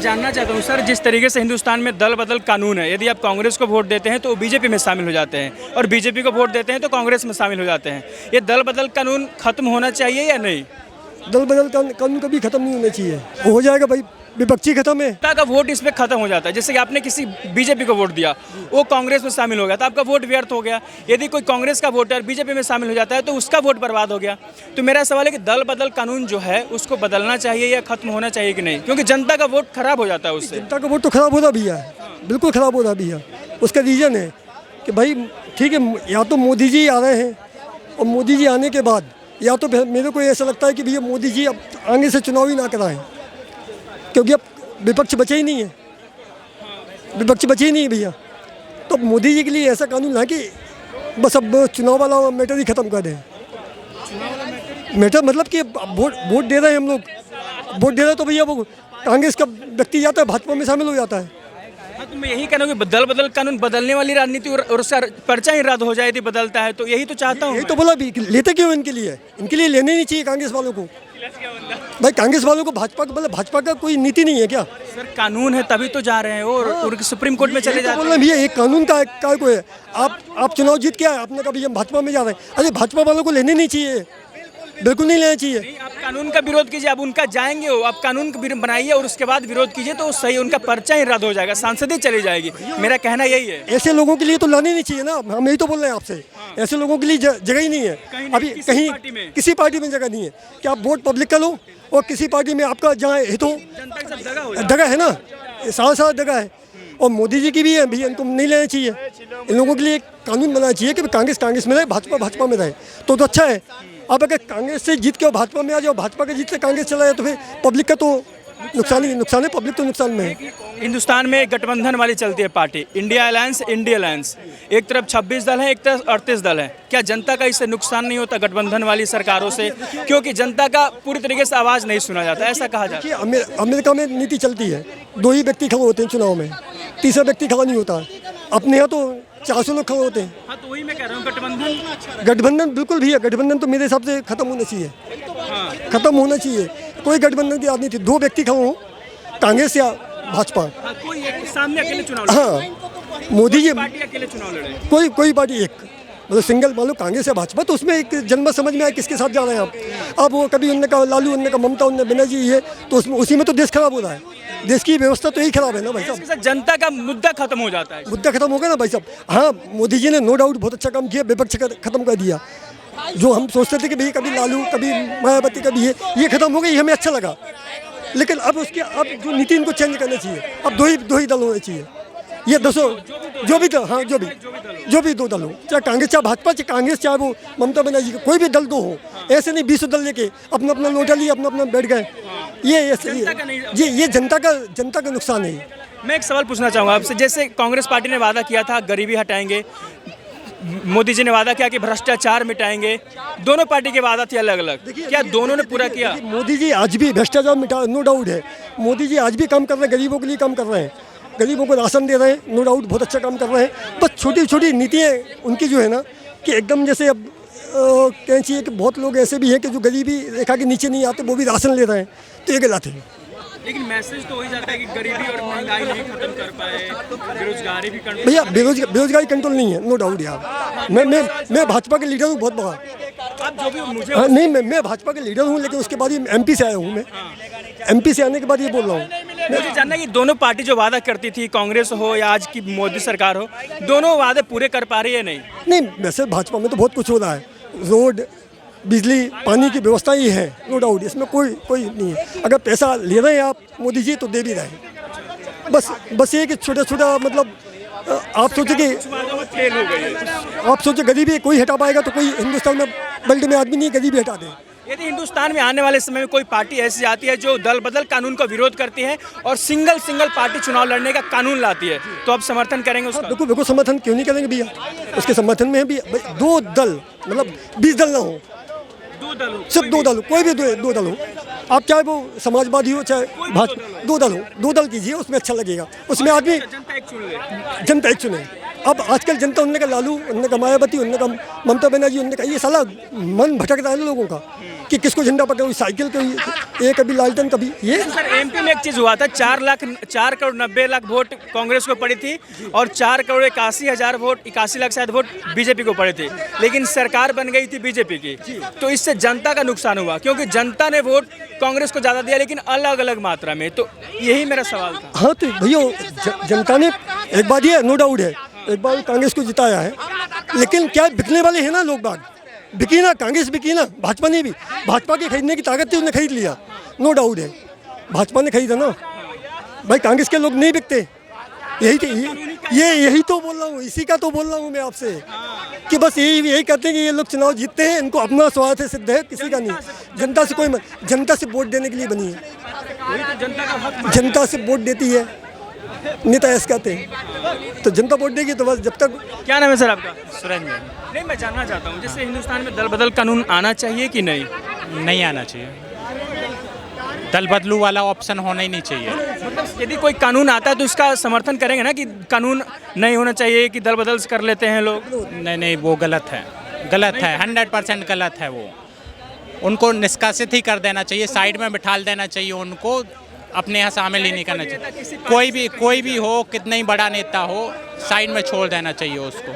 जानना चाहता हूँ सर, जिस तरीके से हिंदुस्तान में दल बदल कानून है, यदि आप कांग्रेस को वोट देते हैं तो बीजेपी में शामिल हो जाते हैं और बीजेपी को वोट देते हैं तो कांग्रेस में शामिल हो जाते हैं। ये दल बदल कानून खत्म होना चाहिए या नहीं? दल बदल कानून कभी खत्म नहीं होना चाहिए। वो हो जाएगा भाई, विपक्षी खत्म है। जनता का वोट इसमें खत्म हो जाता है। जैसे कि आपने किसी बीजेपी को वोट दिया, वो कांग्रेस में शामिल हो गया तो आपका वोट व्यर्थ हो गया। यदि कोई कांग्रेस का वोटर बीजेपी में शामिल हो जाता है तो उसका वोट बर्बाद हो गया। तो मेरा सवाल है कि दल बदल कानून जो है उसको बदलना चाहिए या खत्म होना चाहिए कि नहीं, क्योंकि जनता का वोट खराब हो जाता है उससे। जनता का वोट तो खराब हो रहा भैया, बिल्कुल खराब हो रहा भैया। उसका रीज़न है कि भाई ठीक है, या तो मोदी जी आ रहे हैं और मोदी जी आने के बाद या तो मेरे को ऐसा लगता है कि भैया मोदी जी अब आगे से चुनाव ही ना कराएं, क्योंकि अब विपक्ष बचे ही नहीं है, विपक्ष बचे ही नहीं है भैया। तो मोदी जी के लिए ऐसा कानून है कि बस अब चुनाव वाला मैटर ही ख़त्म कर दें। मैटर मतलब कि वोट दे रहे हैं हम लोग, वोट दे रहे तो भैया वो कांग्रेस का व्यक्ति जाता है भाजपा में शामिल हो जाता है। हाँ, तो मैं यही कह रहा हूँ कि दल बदल कानून बदलने वाली राजनीति और उसका पर्चा ही रद्द हो जाए यदि बदलता है, तो यही तो चाहता हूँ। यही तो बोला भी, लेते क्यों इनके लिए लेने नहीं चाहिए कांग्रेस वालों को। भाई कांग्रेस वालों को भाजपा का कोई नीति नहीं है क्या? सर कानून है तभी तो जा रहे हैं और सुप्रीम कोर्ट में चले जाते हैं। भैया एक कानून का को है। आप चुनाव जीत के आए, आपने कहा भैया भाजपा में जा रहे हैं। अरे भाजपा वालों को लेने नहीं चाहिए, बिल्कुल नहीं लेना चाहिए। नहीं, आप कानून का विरोध कीजिए, अब उनका जाएंगे हो, आप कानून बनाइए और उसके बाद विरोध कीजिए तो सही, उनका पर्चा ही रद्द हो जाएगा, सांसदें चली जाएगी। मेरा कहना यही है। ऐसे लोगों के लिए तो लाने नहीं चाहिए ना, हम यही तो बोल रहे हैं आपसे। ऐसे लोगों के लिए जगह ही नहीं है अभी कहीं, किसी पार्टी में जगह नहीं है कि आप वोट पब्लिक का लो और किसी पार्टी में आपका जहाँ हित हो, जगह है ना, सारा जगह है। और मोदी जी की भी है भैया, इनको नहीं लेना चाहिए। इन लोगों के लिए एक कानून बनाना चाहिए कि कांग्रेस में रहे, भाजपा में रहे तो अच्छा है। अब अगर कांग्रेस से जीत के भाजपा में आ जाओ, भाजपा के जीत से कांग्रेस चला जाए तो फिर पब्लिक का तो नुकसान है, पब्लिक तो नुकसान में है। हिंदुस्तान में गठबंधन वाली चलती है party, India alliance, India alliance. एक तरफ 26 दल है, एक तरफ 38 दल है। क्या जनता का इससे नुकसान नहीं होता गठबंधन वाली सरकारों से, क्योंकि जनता का पूरी तरीके से आवाज़ नहीं सुना जाता, ऐसा कहा जाता है? अमेरिका में नीति चलती है, 2 ही व्यक्ति खड़े होते हैं चुनाव में, तीसरा व्यक्ति खड़ा नहीं होता। अपने यहाँ तो 400 लोग खड़े होते हैं। हाँ, तो वही मैं कह रहा हूँ, गठबंधन बिल्कुल भैया, गठबंधन तो मेरे हिसाब से खत्म होना चाहिए। खत्म होना चाहिए, कोई गठबंधन की राजनीति, 2 व्यक्ति खड़े हों, कांग्रेस या भाजपा। कोई एक सामने अकेले चुनाव लड़े। हाँ, मोदी जी पार्टी अकेले चुनाव लड़े, कोई पार्टी एक, मतलब सिंगल मान लो कांग्रेस या भाजपा, तो उसमें एक जनमत समझ में आया किसके साथ जा रहे हैं आप। अब वो कभी उनने कहा लालू, उनने कहा ममता, उनने बनर्जी, ये तो उसमें उसी में तो देश खराब हो रहा है। देश की व्यवस्था तो यही खराब है ना भाई साहब। जनता का मुद्दा खत्म हो जाता है, मुद्दा खत्म हो गया ना भाई साहब। हाँ, मोदी जी ने नो डाउट बहुत अच्छा काम किया, विपक्ष खत्म कर दिया। जो हम सोचते थे कि भाई कभी लालू, कभी मायावती, कभी ये खत्म हो गई, हमें अच्छा लगा। लेकिन अब जो नीति इनको चेंज करना चाहिए। अब दो ही दल होने चाहिए। ये जो भी दल, हाँ जो भी 2 दल हो, चाहे कांग्रेस चाहे भाजपा, चाहे कांग्रेस चाहे वो ममता बनर्जी का, कोई भी दल 2 हो। ऐसे नहीं 20 दल लेके अपना लोटा लिए, अपना बैठ गए। ये जनता का नुकसान है। मैं एक सवाल पूछना चाहूँगा आपसे, जैसे कांग्रेस पार्टी ने वादा किया था गरीबी हटाएंगे, मोदी जी ने वादा किया कि भ्रष्टाचार मिटाएंगे, दोनों पार्टी के वादा थे अलग अलग, क्या दोनों ने पूरा किया? मोदी जी आज भी भ्रष्टाचार मिटा, नो डाउट है। मोदी जी आज भी काम कर रहे हैं, गरीबों के लिए काम कर रहे हैं, गरीबों को राशन दे रहे हैं, नो डाउट बहुत अच्छा काम कर रहे हैं। बस छोटी छोटी नीतियाँ उनकी जो है ना कि एकदम जैसे अब कहना चाहिए कि बहुत लोग ऐसे भी हैं कि जो गरीबी रेखा के नीचे नहीं आते, वो भी राशन ले रहे हैं, तो ये गलत है। लेकिन मैसेज तो हो ही जाता है कि गरीबी और महंगाई नहीं खत्म कर पाए, बेरोजगारी भी कंट्रोल। भैया बेरोजगारी कंट्रोल नहीं है, नो डाउट यार। मैं भाजपा के लीडर हूँ बहुत बड़ा। आप जो भी मुझे हाँ, नहीं मैं भाजपा के लीडर हूँ, लेकिन उसके बाद ही MP से आया हूँ मैं। MP से आने के बाद ये बोल रहा हूँ। मुझे जानना है कि दोनों पार्टी जो वादा करती थी, कांग्रेस हो या आज की मोदी सरकार हो, दोनों वादे पूरे कर पा रही है नहीं? वैसे भाजपा में तो बहुत कुछ हो रहा है, रोड, बिजली, पानी की व्यवस्था ही है, नो डाउट, इसमें कोई नहीं है। अगर पैसा ले रहे हैं आप मोदी जी तो दे भी रहे हैं। बस ये कि छोटा मतलब आप सोचे गरीबी कोई हटा पाएगा तो कोई हिंदुस्तान में वर्ल्ड में आदमी नहीं गरीबी हटा दे। यदि हिंदुस्तान में आने वाले समय में कोई पार्टी ऐसी आती है जो दल बदल कानून का विरोध करती है और सिंगल पार्टी चुनाव लड़ने का कानून लाती है, तो आप समर्थन करेंगे उसका? बिल्कुल समर्थन क्यों नहीं करेंगे भैया, उसके समर्थन में भी 2 दल, मतलब 20 दल ना हो, 2 दल हो, सिर्फ 2 दल हो, कोई भी 2 दल हो। आप चाहे वो समाजवादी हो चाहे भाजपा, 2 दल हो, 2 दल कीजिए, उसमें अच्छा लगेगा। उसमें आदमी जनता एक चुन ले, जनता एक चुने। अब आजकल जनता, उनने कहा लालू, उनने कहा मायावती, उनने कहा ममता बनर्जी, उनने कहा, ये साला मन भटकता है लोगों का कि किसको झंडा पकड़ो, साइकिल को ये कभी लालटेन कभी ये। सर एमपी में एक चीज़ हुआ था, 4 करोड़ 90 लाख वोट कांग्रेस को पड़ी थी और 4 करोड़ 81,000 वोट, 81 लाख शायद वोट बीजेपी को पड़े थे, लेकिन सरकार बन गई थी बीजेपी की। तो इससे जनता का नुकसान हुआ क्योंकि जनता ने वोट कांग्रेस को ज़्यादा दिया, लेकिन अलग अलग मात्रा में। तो यही मेरा सवाल था। हाँ तो भैया जनता ने एक बात ये नो डाउट है, एक बार कांग्रेस को जिताया है, लेकिन क्या बिकने वाले हैं ना लोग बाग, बिकी ना कांग्रेस, बिकी ना भाजपा ने भी, भाजपा के खरीदने की ताकत थी, उन्होंने खरीद लिया, नो डाउट है, भाजपा ने खरीदा ना भाई, कांग्रेस के लोग नहीं बिकते। यही तो बोल रहा हूँ, इसी का तो बोल रहा हूँ मैं आपसे कि बस यही कहते हैं कि ये लोग चुनाव जीतते हैं, इनको अपना स्वार्थ है, सिद्ध है, किसी का नहीं। जनता से कोई जनता से वोट देने के लिए बनी है, जनता से वोट देती है, नेता ऐसे कहते हैं, तो जनता वोट देगी तो बस। जब तक क्या नाम है सर आपका? सुरंजन। नहीं, मैं जानना चाहता हूँ जैसे हिंदुस्तान में दल बदल कानून आना चाहिए कि नहीं? नहीं आना चाहिए, दल बदलू वाला ऑप्शन होना ही नहीं चाहिए। मतलब यदि कोई कानून आता है तो उसका समर्थन करेंगे ना कि कानून नहीं होना चाहिए, कि दल बदल कर लेते हैं लोग? नहीं, वो गलत है, गलत है, 100% गलत है वो। उनको निष्कासित ही कर देना चाहिए, साइड में बिठा देना चाहिए, उनको अपने यहाँ शामिल ही नहीं करना चाहिए। कोई भी हो, कितना ही बड़ा नेता हो, साइड में छोड़ देना चाहिए उसको।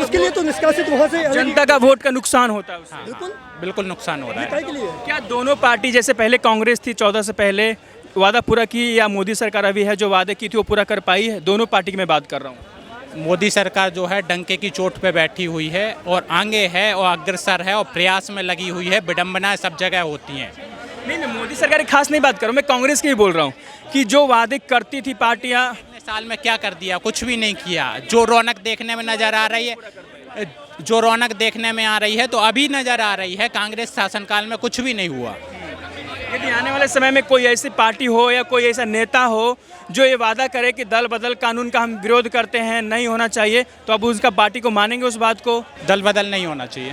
इसके लिए तो निष्कासित वहाँ से जनता का वोट का नुकसान होता है उससे। बिल्कुल नुकसान हो रहा है। क्या दोनों पार्टी, जैसे पहले कांग्रेस थी 14 से पहले, वादा पूरा की, या मोदी सरकार अभी है जो वादे की थी वो पूरा कर पाई है? दोनों पार्टी की मैं बात कर रहा हूँ। मोदी सरकार जो है डंके की चोट पे बैठी हुई है और आगे है और अग्रसर है और प्रयास में लगी हुई है, विडंबनाएं सब जगह होती हैं। नहीं, मैं मोदी सरकार की खास नहीं बात कर रहा हूँ, मैं कांग्रेस की ही बोल रहा हूँ कि जो वादे करती थी पार्टियाँ। साल में क्या कर दिया? कुछ भी नहीं किया। जो रौनक देखने में नजर आ रही है, जो रौनक देखने में आ रही है तो अभी नजर आ रही है, कांग्रेस शासनकाल में कुछ भी नहीं हुआ। यदि आने वाले समय में कोई ऐसी पार्टी हो या कोई ऐसा नेता हो जो ये वादा करे कि दल बदल कानून का हम विरोध करते हैं, नहीं होना चाहिए, तो अब उसका पार्टी को मानेंगे उस बात को? दल बदल नहीं होना चाहिए।